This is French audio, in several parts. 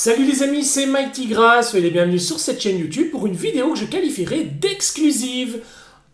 Salut les amis, c'est Mighty Grass, soyez les bienvenus sur cette chaîne YouTube pour une vidéo que je qualifierais d'exclusive.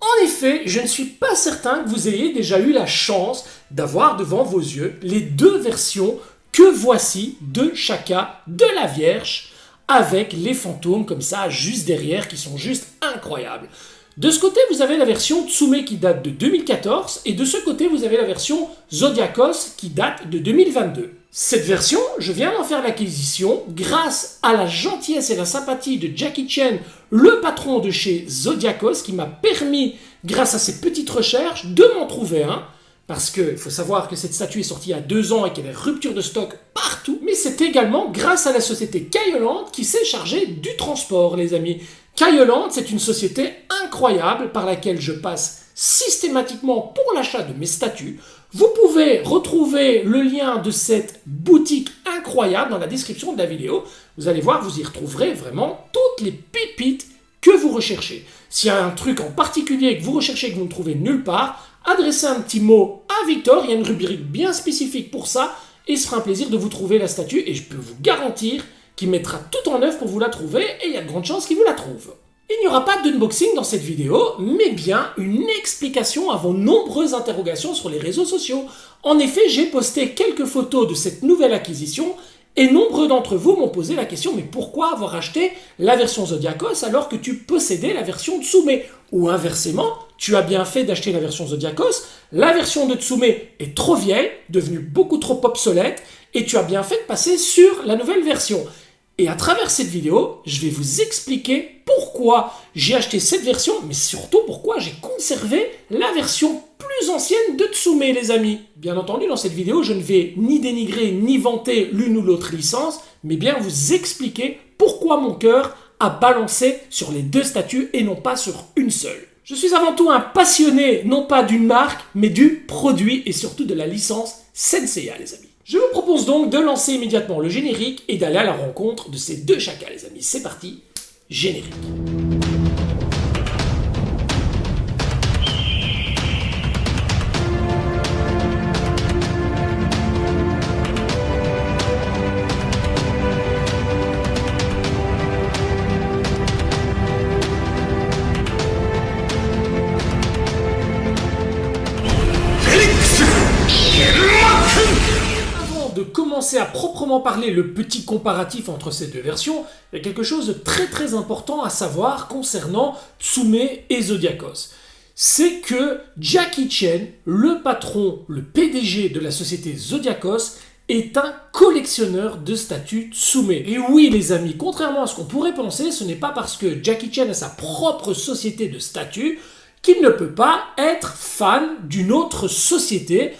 En effet, je ne suis pas certain que vous ayez déjà eu la chance d'avoir devant vos yeux les deux versions que voici de Shaka de la Vierge avec les fantômes comme ça juste derrière qui sont juste incroyables. De ce côté, vous avez la version Tsume qui date de 2014 et de ce côté, vous avez la version Zodiacos qui date de 2022. Cette version, je viens d'en faire l'acquisition grâce à la gentillesse et la sympathie de Jackie Chan, le patron de chez Zodiacos, qui m'a permis, grâce à ses petites recherches, de m'en trouver un. Parce qu'il faut savoir que cette statue est sortie il y a 2 ans et qu'il y avait rupture de stock partout. Mais c'est également grâce à la société Kyoland qui s'est chargée du transport, les amis. Kyoland, c'est une société incroyable par laquelle je passe systématiquement pour l'achat de mes statues. Vous pouvez retrouver le lien de cette boutique incroyable dans la description de la vidéo. Vous allez voir, vous y retrouverez vraiment toutes les pépites que vous recherchez. S'il y a un truc en particulier que vous recherchez et que vous ne trouvez nulle part, adressez un petit mot à Victor, il y a une rubrique bien spécifique pour ça, et il se fera un plaisir de vous trouver la statue, et je peux vous garantir qu'il mettra tout en œuvre pour vous la trouver, et il y a de grandes chances qu'il vous la trouve. Il n'y aura pas d'unboxing dans cette vidéo, mais bien une explication à vos nombreuses interrogations sur les réseaux sociaux. En effet, j'ai posté quelques photos de cette nouvelle acquisition, et nombreux d'entre vous m'ont posé la question, mais pourquoi avoir acheté la version Zodiacos alors que tu possédais la version Tsume? Ou inversement, tu as bien fait d'acheter la version Zodiacos, la version de Tsume est trop vieille, devenue beaucoup trop obsolète, et tu as bien fait de passer sur la nouvelle version. Et à travers cette vidéo, je vais vous expliquer pourquoi j'ai acheté cette version, mais surtout pourquoi j'ai conservé la version plus ancienne de Tsume, les amis. Bien entendu, dans cette vidéo, je ne vais ni dénigrer ni vanter l'une ou l'autre licence, mais bien vous expliquer pourquoi mon cœur a balancé sur les deux statues et non pas sur une seule. Je suis avant tout un passionné, non pas d'une marque, mais du produit et surtout de la licence Senseiya, les amis. Je vous propose donc de lancer immédiatement le générique et d'aller à la rencontre de ces deux Shaka, les amis. C'est parti, générique. De commencer à proprement parler le petit comparatif entre ces deux versions, il y a quelque chose de très important à savoir concernant Tsume et Zodiacos. C'est que Jackie Chan, le patron, le PDG de la société Zodiacos, est un collectionneur de statues Tsume. Et oui les amis, contrairement à ce qu'on pourrait penser, ce n'est pas parce que Jackie Chan a sa propre société de statues qu'il ne peut pas être fan d'une autre société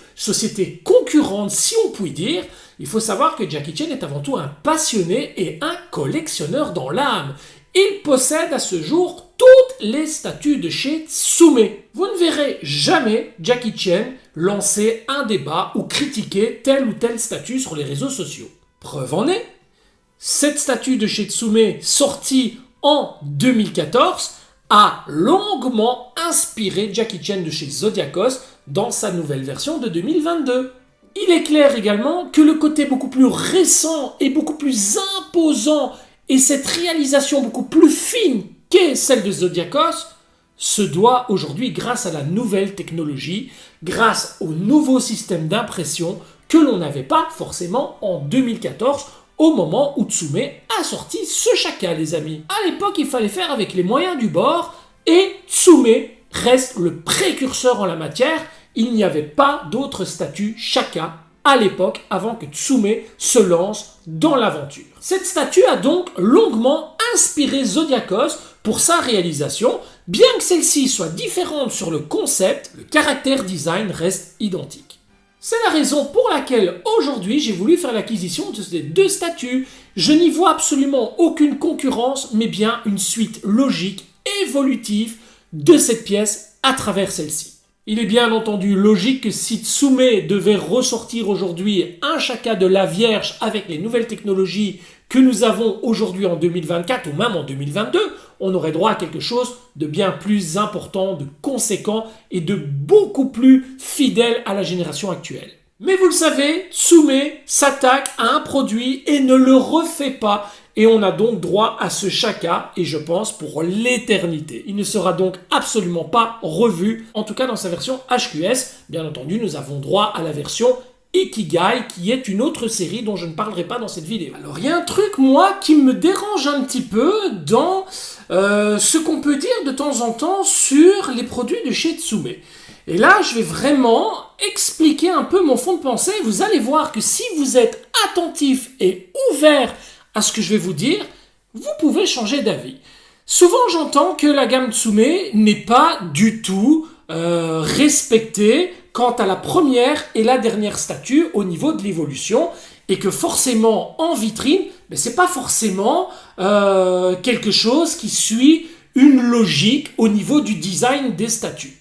concurrente si on peut dire. Il faut savoir que Jackie Chan est avant tout un passionné et un collectionneur dans l'âme. Il possède à ce jour toutes les statues de chez Tsume. Vous ne verrez jamais Jackie Chan lancer un débat ou critiquer telle ou telle statue sur les réseaux sociaux. Preuve en est, cette statue de chez Tsume sortie en 2014 a longuement inspiré Jackie Chan de chez Zodiacos dans sa nouvelle version de 2022. Il est clair également que le côté beaucoup plus récent et beaucoup plus imposant et cette réalisation beaucoup plus fine qu'est celle de Zodiacos se doit aujourd'hui grâce à la nouvelle technologie, grâce au nouveau système d'impression que l'on n'avait pas forcément en 2014 au moment où Tsume a sorti ce Shaka, les amis. À l'époque, il fallait faire avec les moyens du bord et Tsume reste le précurseur en la matière. Il n'y avait pas d'autres statues Shaka à l'époque avant que Tsume se lance dans l'aventure. Cette statue a donc longuement inspiré Zodiacos pour sa réalisation. Bien que celle-ci soit différente sur le concept, le caractère design reste identique. C'est la raison pour laquelle aujourd'hui j'ai voulu faire l'acquisition de ces deux statues. Je n'y vois absolument aucune concurrence, mais bien une suite logique, évolutive de cette pièce à travers celle-ci. Il est bien entendu logique que si Tsume devait ressortir aujourd'hui un Shaka de la Vierge avec les nouvelles technologies que nous avons aujourd'hui en 2024 ou même en 2022, on aurait droit à quelque chose de bien plus important, de conséquent et de beaucoup plus fidèle à la génération actuelle. Mais vous le savez, Tsume s'attaque à un produit et ne le refait pas. Et on a donc droit à ce shaka, et je pense pour l'éternité. Il ne sera donc absolument pas revu, en tout cas dans sa version HQS. Bien entendu, nous avons droit à la version Ikigai, qui est une autre série dont je ne parlerai pas dans cette vidéo. Alors, il y a un truc, moi, qui me dérange un petit peu dans ce qu'on peut dire de temps en temps sur les produits de chez Tsume. Et là, je vais vraiment expliquer un peu mon fond de pensée. Vous allez voir que si vous êtes attentif et ouvert à ce que je vais vous dire, vous pouvez changer d'avis. Souvent, j'entends que la gamme Tsume n'est pas du tout respectée quant à la première et la dernière statue au niveau de l'évolution, et que forcément, en vitrine, c'est pas forcément quelque chose qui suit une logique au niveau du design des statues.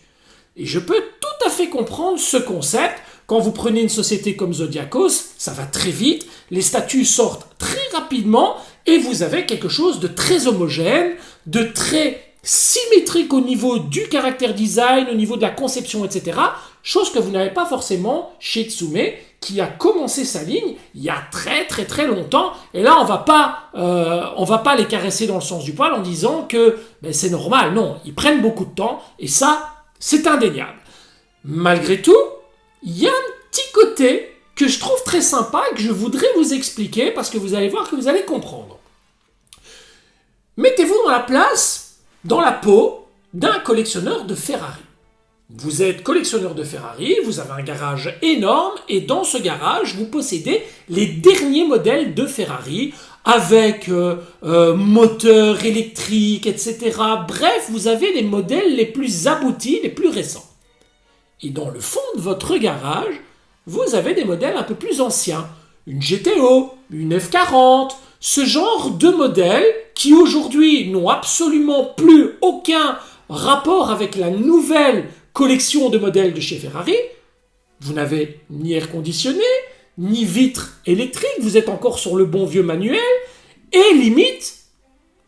Et je peux tout à fait comprendre ce concept. Quand vous prenez une société comme Zodiacos, ça va très vite, les statues sortent très rapidement et vous avez quelque chose de très homogène, de très symétrique au niveau du caractère design, au niveau de la conception, etc. Chose que vous n'avez pas forcément chez Tsume, qui a commencé sa ligne il y a très longtemps. Et là, on va pas les caresser dans le sens du poil en disant que c'est normal. Non, ils prennent beaucoup de temps et ça, c'est indéniable. Malgré tout, il y a un petit côté que je trouve très sympa et que je voudrais vous expliquer parce que vous allez voir que vous allez comprendre. Mettez-vous dans la peau d'un collectionneur de Ferrari. Vous êtes collectionneur de Ferrari, vous avez un garage énorme et dans ce garage, vous possédez les derniers modèles de Ferrari avec moteur électrique, etc. Bref, vous avez les modèles les plus aboutis, les plus récents. Et dans le fond de votre garage, vous avez des modèles un peu plus anciens. Une GTO, une F40, ce genre de modèles qui aujourd'hui n'ont absolument plus aucun rapport avec la nouvelle collection de modèles de chez Ferrari. Vous n'avez ni air conditionné, ni vitre électrique, vous êtes encore sur le bon vieux manuel, et limite,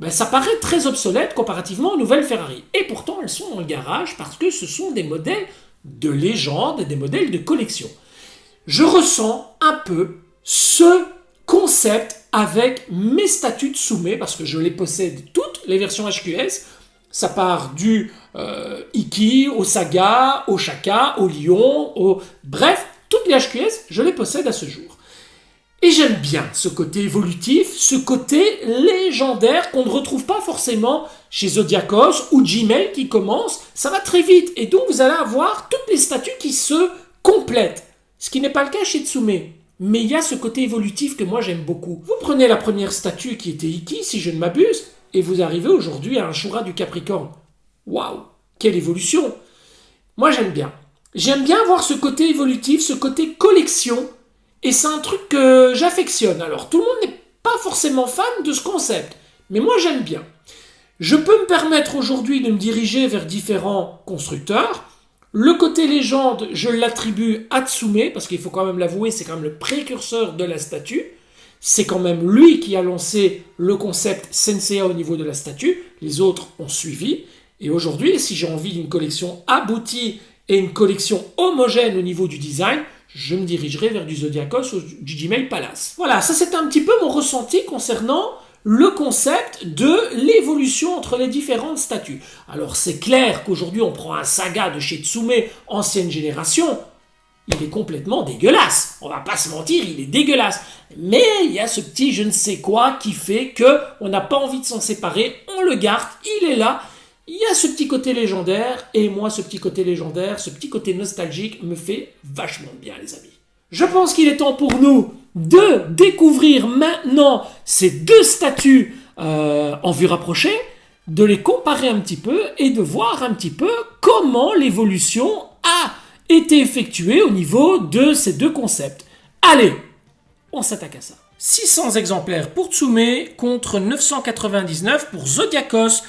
ça paraît très obsolète comparativement aux nouvelles Ferrari. Et pourtant, elles sont dans le garage parce que ce sont des modèles de légende et des modèles de collection. Je ressens un peu ce concept avec mes statues Tsume, parce que je les possède toutes, les versions HQS. Ça part du Iki, au Saga, au Shaka, au Lion, bref, toutes les HQS, je les possède à ce jour. Et j'aime bien ce côté évolutif, ce côté légendaire qu'on ne retrouve pas forcément chez Zodiacos ou Gmail qui commence. Ça va très vite et donc vous allez avoir toutes les statues qui se complètent. Ce qui n'est pas le cas chez Tsume. Mais il y a ce côté évolutif que moi j'aime beaucoup. Vous prenez la première statue qui était Iki, si je ne m'abuse, et vous arrivez aujourd'hui à un Shura du Capricorne. Waouh, quelle évolution! Moi j'aime bien. J'aime bien voir ce côté évolutif, ce côté collection. Et c'est un truc que j'affectionne. Alors, tout le monde n'est pas forcément fan de ce concept, mais moi j'aime bien. Je peux me permettre aujourd'hui de me diriger vers différents constructeurs. Le côté légende, je l'attribue à Tsume, parce qu'il faut quand même l'avouer, c'est quand même le précurseur de la statue. C'est quand même lui qui a lancé le concept Senseiya au niveau de la statue. Les autres ont suivi. Et aujourd'hui, si j'ai envie d'une collection aboutie et une collection homogène au niveau du design, je me dirigerai vers du Zodiacos ou du Gmail Palace. Voilà, ça c'est un petit peu mon ressenti concernant le concept de l'évolution entre les différentes statues. Alors c'est clair qu'aujourd'hui on prend un Saga de chez Tsume, ancienne génération, il est complètement dégueulasse. On va pas se mentir, il est dégueulasse. Mais il y a ce petit je ne sais quoi qui fait qu'on n'a pas envie de s'en séparer, on le garde, il est là. Il y a ce petit côté légendaire, et moi, ce petit côté légendaire, ce petit côté nostalgique me fait vachement bien, les amis. Je pense qu'il est temps pour nous de découvrir maintenant ces deux statues en vue rapprochée, de les comparer un petit peu et de voir un petit peu comment l'évolution a été effectuée au niveau de ces deux concepts. Allez, on s'attaque à ça. 600 exemplaires pour Tsume contre 999 pour Zodiacos.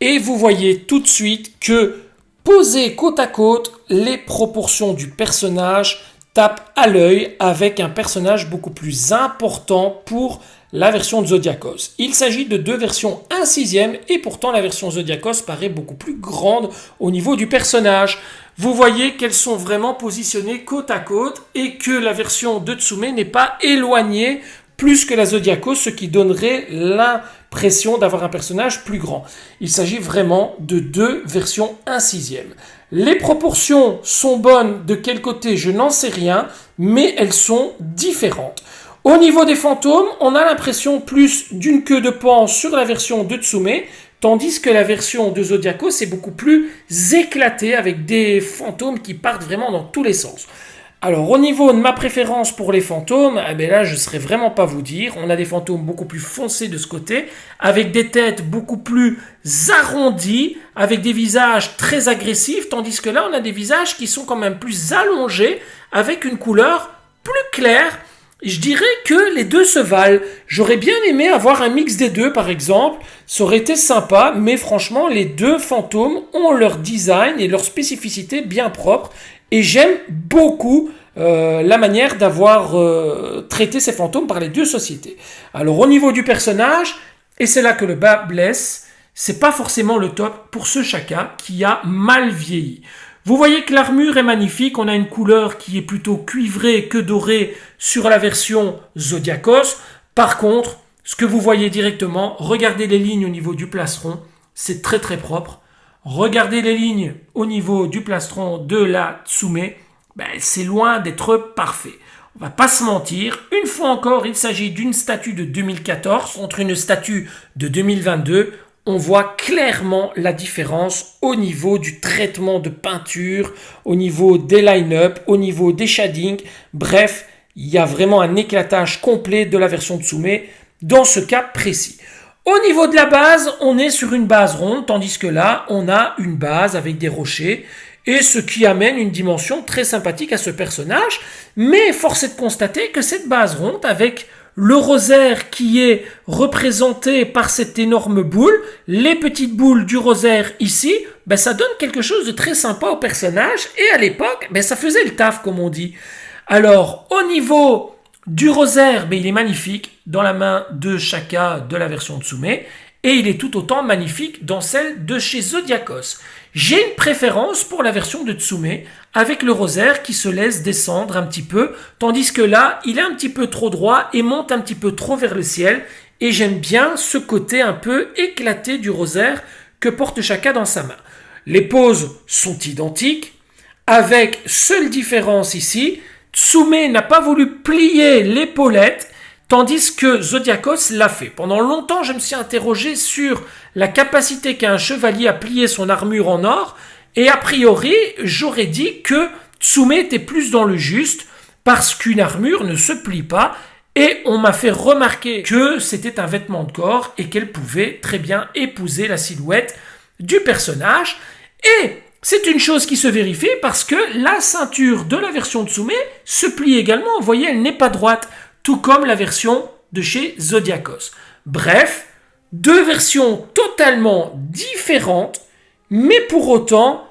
Et vous voyez tout de suite que, posées côte à côte, les proportions du personnage tapent à l'œil avec un personnage beaucoup plus important pour la version de Zodiacos. Il s'agit de deux versions 1/6 et pourtant la version Zodiacos paraît beaucoup plus grande au niveau du personnage. vous voyez qu'elles sont vraiment positionnées côte à côte et que la version de Tsume n'est pas éloignée plus que la Zodiacos, ce qui donnerait l'impression d'avoir un personnage plus grand. Il s'agit vraiment de deux versions 1/6. Les proportions sont bonnes de quel côté, je n'en sais rien, mais elles sont différentes. Au niveau des fantômes, on a l'impression plus d'une queue de pan sur la version de Tsume, tandis que la version de Zodiacos est beaucoup plus éclatée avec des fantômes qui partent vraiment dans tous les sens. Alors au niveau de ma préférence pour les fantômes, là je ne saurais vraiment pas vous dire. On a des fantômes beaucoup plus foncés de ce côté, avec des têtes beaucoup plus arrondies, avec des visages très agressifs, tandis que là on a des visages qui sont quand même plus allongés, avec une couleur plus claire. Je dirais que les deux se valent. J'aurais bien aimé avoir un mix des deux par exemple, ça aurait été sympa, mais franchement les deux fantômes ont leur design et leur spécificité bien propre. Et j'aime beaucoup la manière d'avoir traité ces fantômes par les deux sociétés. Alors au niveau du personnage, et c'est là que le bas blesse, c'est pas forcément le top pour ce Shaka qui a mal vieilli. Vous voyez que l'armure est magnifique, on a une couleur qui est plutôt cuivrée que dorée sur la version Zodiacos. Par contre, ce que vous voyez directement, regardez les lignes au niveau du plastron, c'est très très propre. Regardez les lignes au niveau du plastron de la Tsume, c'est loin d'être parfait. On va pas se mentir, une fois encore, il s'agit d'une statue de 2014 contre une statue de 2022. On voit clairement la différence au niveau du traitement de peinture, au niveau des line-up, au niveau des shadings. Bref, il y a vraiment un éclatage complet de la version Tsume dans ce cas précis. Au niveau de la base, on est sur une base ronde, tandis que là, on a une base avec des rochers, et ce qui amène une dimension très sympathique à ce personnage. Mais force est de constater que cette base ronde, avec le rosaire qui est représenté par cette énorme boule, les petites boules du rosaire ici, ça donne quelque chose de très sympa au personnage, et à l'époque, ça faisait le taf, comme on dit. Alors, au niveau du rosaire, il est magnifique dans la main de Shaka de la version Tsume, et il est tout autant magnifique dans celle de chez Zodiacos. J'ai une préférence pour la version de Tsume, avec le rosaire qui se laisse descendre un petit peu, tandis que là, il est un petit peu trop droit et monte un petit peu trop vers le ciel, et j'aime bien ce côté un peu éclaté du rosaire que porte Shaka dans sa main. Les poses sont identiques, avec seule différence ici, Tsume n'a pas voulu plier l'épaulette, tandis que Zodiacos l'a fait. Pendant longtemps, je me suis interrogé sur la capacité qu'a un chevalier à plier son armure en or, et a priori, j'aurais dit que Tsume était plus dans le juste, parce qu'une armure ne se plie pas, et on m'a fait remarquer que c'était un vêtement de corps, et qu'elle pouvait très bien épouser la silhouette du personnage, et c'est une chose qui se vérifie parce que la ceinture de la version Tsume se plie également. Vous voyez, elle n'est pas droite, tout comme la version de chez Zodiacos. Bref, deux versions totalement différentes, mais pour autant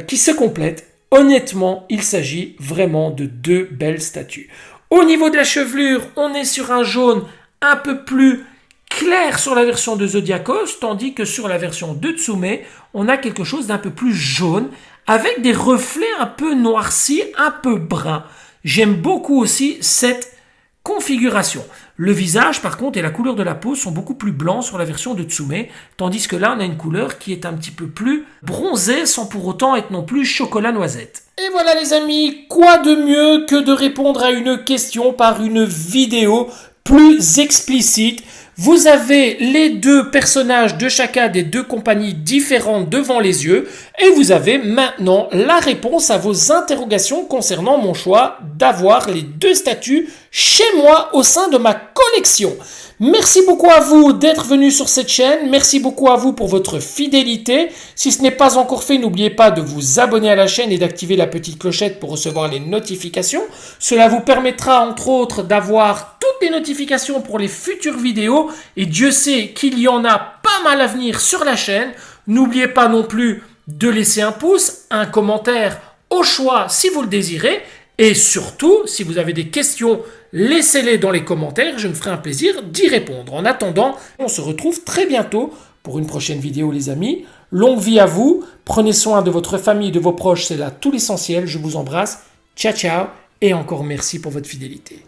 qui se complètent. Honnêtement, il s'agit vraiment de deux belles statues. Au niveau de la chevelure, on est sur un jaune un peu plus clair sur la version de Zodiacos, tandis que sur la version de Tsume, on a quelque chose d'un peu plus jaune, avec des reflets un peu noircis, un peu bruns. J'aime beaucoup aussi cette configuration. Le visage, par contre, et la couleur de la peau sont beaucoup plus blancs sur la version de Tsume, tandis que là, on a une couleur qui est un petit peu plus bronzée, sans pour autant être non plus chocolat noisette. Et voilà les amis, quoi de mieux que de répondre à une question par une vidéo plus explicite. Vous avez les deux personnages de chacun des deux compagnies différentes devant les yeux et vous avez maintenant la réponse à vos interrogations concernant mon choix d'avoir les deux statues chez moi au sein de ma collection. Merci beaucoup à vous d'être venus sur cette chaîne, merci beaucoup à vous pour votre fidélité. Si ce n'est pas encore fait, n'oubliez pas de vous abonner à la chaîne et d'activer la petite clochette pour recevoir les notifications. Cela vous permettra entre autres d'avoir toutes les notifications pour les futures vidéos et Dieu sait qu'il y en a pas mal à venir sur la chaîne. N'oubliez pas non plus de laisser un pouce, un commentaire au choix si vous le désirez. Et surtout, si vous avez des questions, laissez-les dans les commentaires, je me ferai un plaisir d'y répondre. En attendant, on se retrouve très bientôt pour une prochaine vidéo les amis. Longue vie à vous, prenez soin de votre famille, de vos proches, c'est là tout l'essentiel. Je vous embrasse, ciao ciao et encore merci pour votre fidélité.